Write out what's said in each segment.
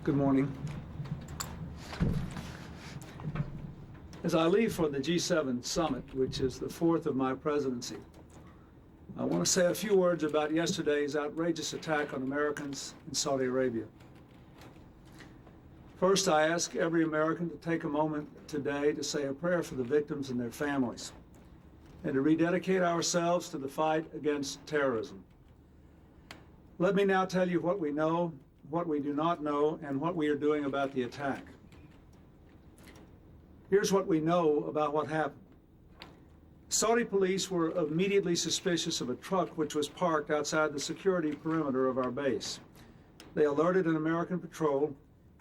Good morning. As I leave for the G7 summit, which is the fourth of my presidency, I want to say a few words about yesterday's outrageous attack on Americans in Saudi Arabia. First, I ask every American to take a moment today to say a prayer for the victims and their families, and to rededicate ourselves to the fight against terrorism. Let me now tell you what we know, what we do not know, and what we are doing about the attack. Here's what we know about what happened. Saudi police were immediately suspicious of a truck which was parked outside the security perimeter of our base. They alerted an American patrol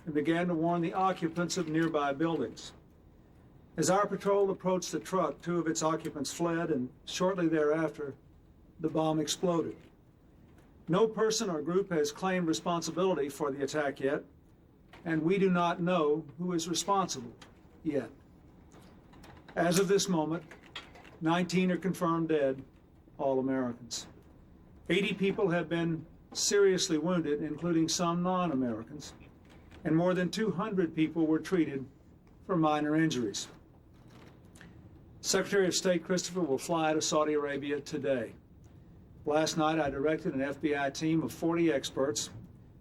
and began to warn the occupants of nearby buildings. As our patrol approached the truck, two of its occupants fled, and shortly thereafter, the bomb exploded. No person or group has claimed responsibility for the attack yet, and we do not know who is responsible yet. As of this moment, 19 are confirmed dead, all Americans. 80 people have been seriously wounded, including some non-Americans, and more than 200 people were treated for minor injuries. Secretary of State Christopher will fly to Saudi Arabia today. Last night, I directed an FBI team of 40 experts,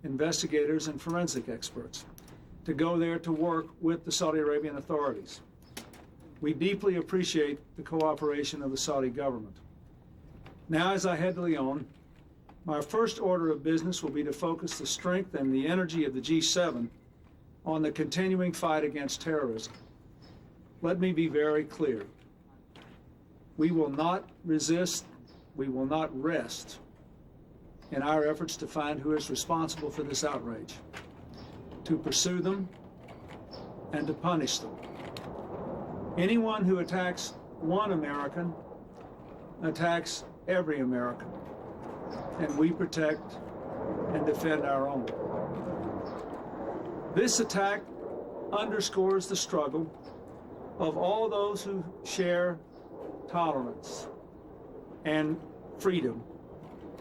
investigators, and forensic experts to go there to work with the Saudi Arabian authorities. We deeply appreciate the cooperation of the Saudi government. Now, as I head to Lyon, my first order of business will be to focus the strength and the energy of the G7 on the continuing fight against terrorism. Let me be very clear. We will not resist, we will not rest in our efforts to find who is responsible for this outrage, to pursue them, and to punish them. Anyone who attacks one American attacks every American, and we protect and defend our own. This attack underscores the struggle of all those who share tolerance and freedom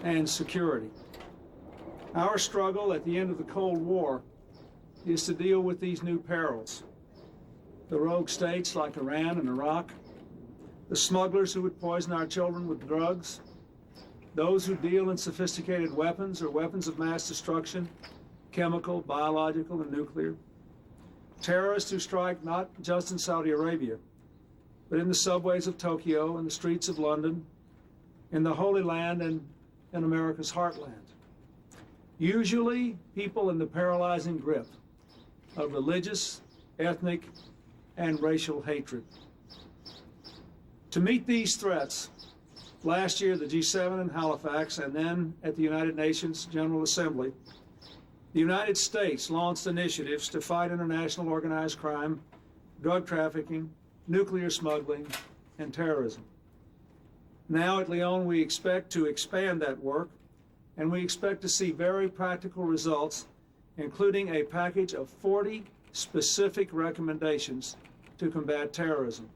and security. Our struggle at the end of the Cold War is to deal with these new perils. The rogue states like Iran and Iraq, the smugglers who would poison our children with drugs, those who deal in sophisticated weapons or weapons of mass destruction, chemical, biological, and nuclear, terrorists who strike not just in Saudi Arabia, but in the subways of Tokyo and the streets of London, in the Holy Land and in America's heartland. Usually people in the paralyzing grip of religious, ethnic, and racial hatred. To meet these threats, last year the G7 in Halifax and then at the United Nations General Assembly, the United States launched initiatives to fight international organized crime, drug trafficking, nuclear smuggling, and terrorism. Now at Lyon, we expect to expand that work, and we expect to see very practical results, including a package of 40 specific recommendations to combat terrorism.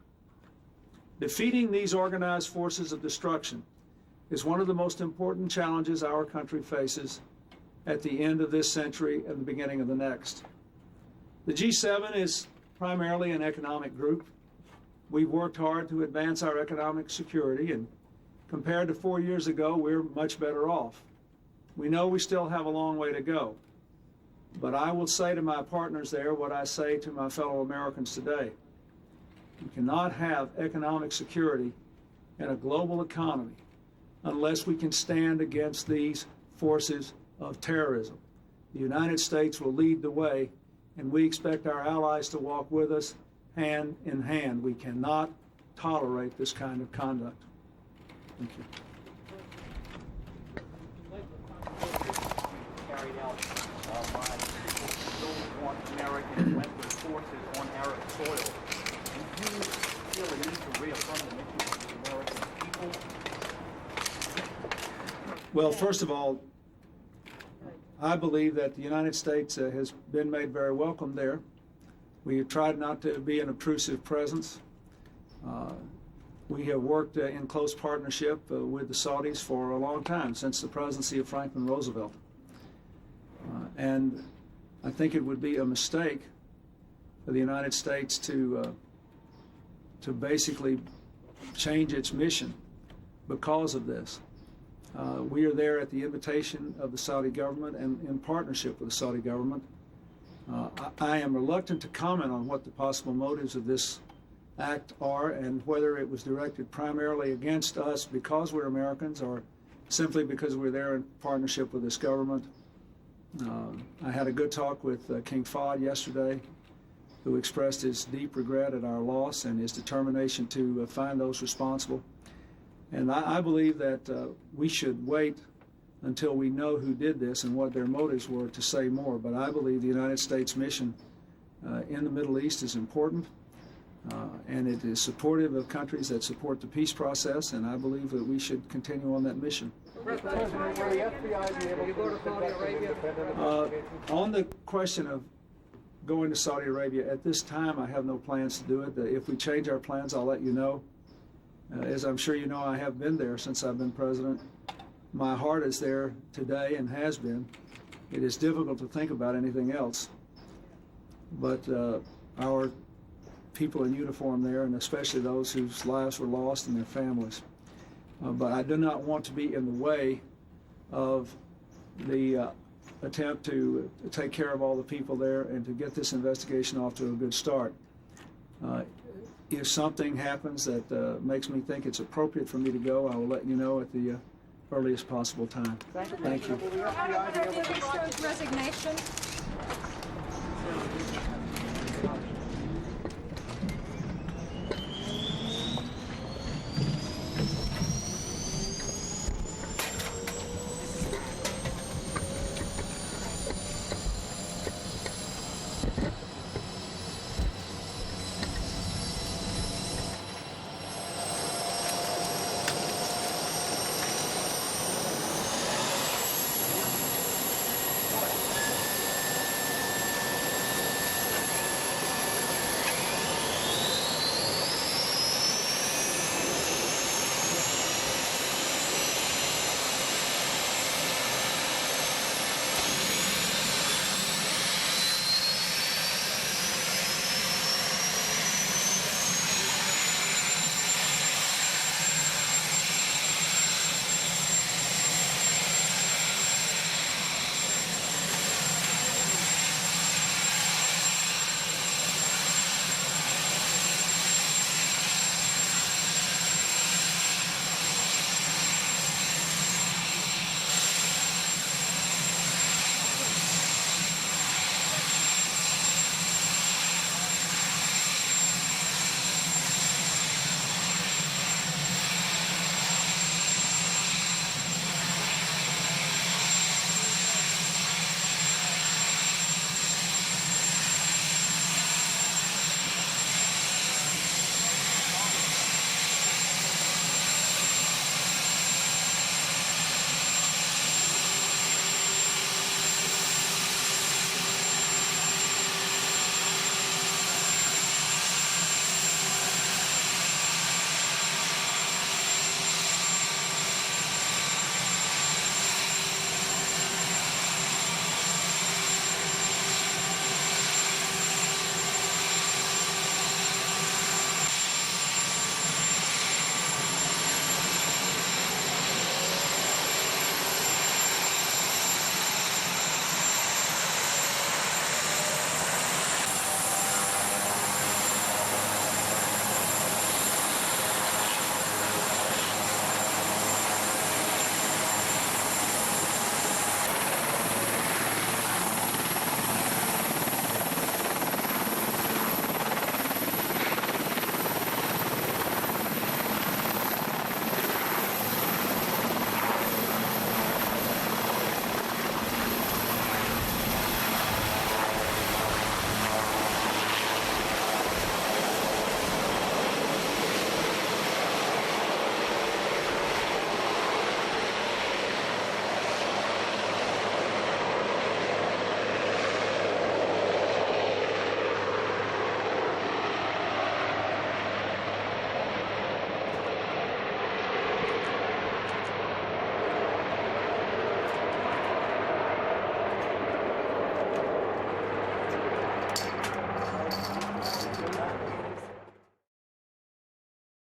Defeating these organized forces of destruction is one of the most important challenges our country faces at the end of this century and the beginning of the next. The G7 is primarily an economic group. We've worked hard to advance our economic security, and compared to 4 years ago, we're much better off. We know we still have a long way to go, but I will say to my partners there what I say to my fellow Americans today. You cannot have economic security in a global economy unless we can stand against these forces of terrorism. The United States will lead the way, and we expect our allies to walk with us hand in hand. We cannot tolerate this kind of conduct. Thank you. Carried out by American weapon forces on Arab soil. And you feel the need to reaffirm the mission of the American people? Well, first of all, I believe that the United States has been made very welcome there. We have tried not to be an obtrusive presence. We have worked in close partnership with the Saudis for a long time, since the presidency of Franklin Roosevelt. And I think it would be a mistake for the United States to basically change its mission because of this. We are there at the invitation of the Saudi government and in partnership with the Saudi government. I am reluctant to comment on what the possible motives of this act are and whether it was directed primarily against us because we're Americans or simply because we're there in partnership with this government. I had a good talk with King Fahd yesterday, who expressed his deep regret at our loss and his determination to find those responsible. And I believe that we should wait until we know who did this and what their motives were to say more. But I believe the United States mission in the Middle East is important, and it is supportive of countries that support the peace process, and I believe that we should continue on that mission. President, will the FBI be able to go to Saudi Arabia? On the question of going to Saudi Arabia, at this time I have no plans to do it. If we change our plans, I'll let you know. As I'm sure you know, I have been there since I've been president. My heart is there today and has been. It is difficult to think about anything else. But our people in uniform there, and especially those whose lives were lost and their families. But I do not want to be in the way of the attempt to take care of all the people there and to get this investigation off to a good start. If something happens that makes me think it's appropriate for me to go, I will let you know at the earliest possible time. Thank you. Resignation.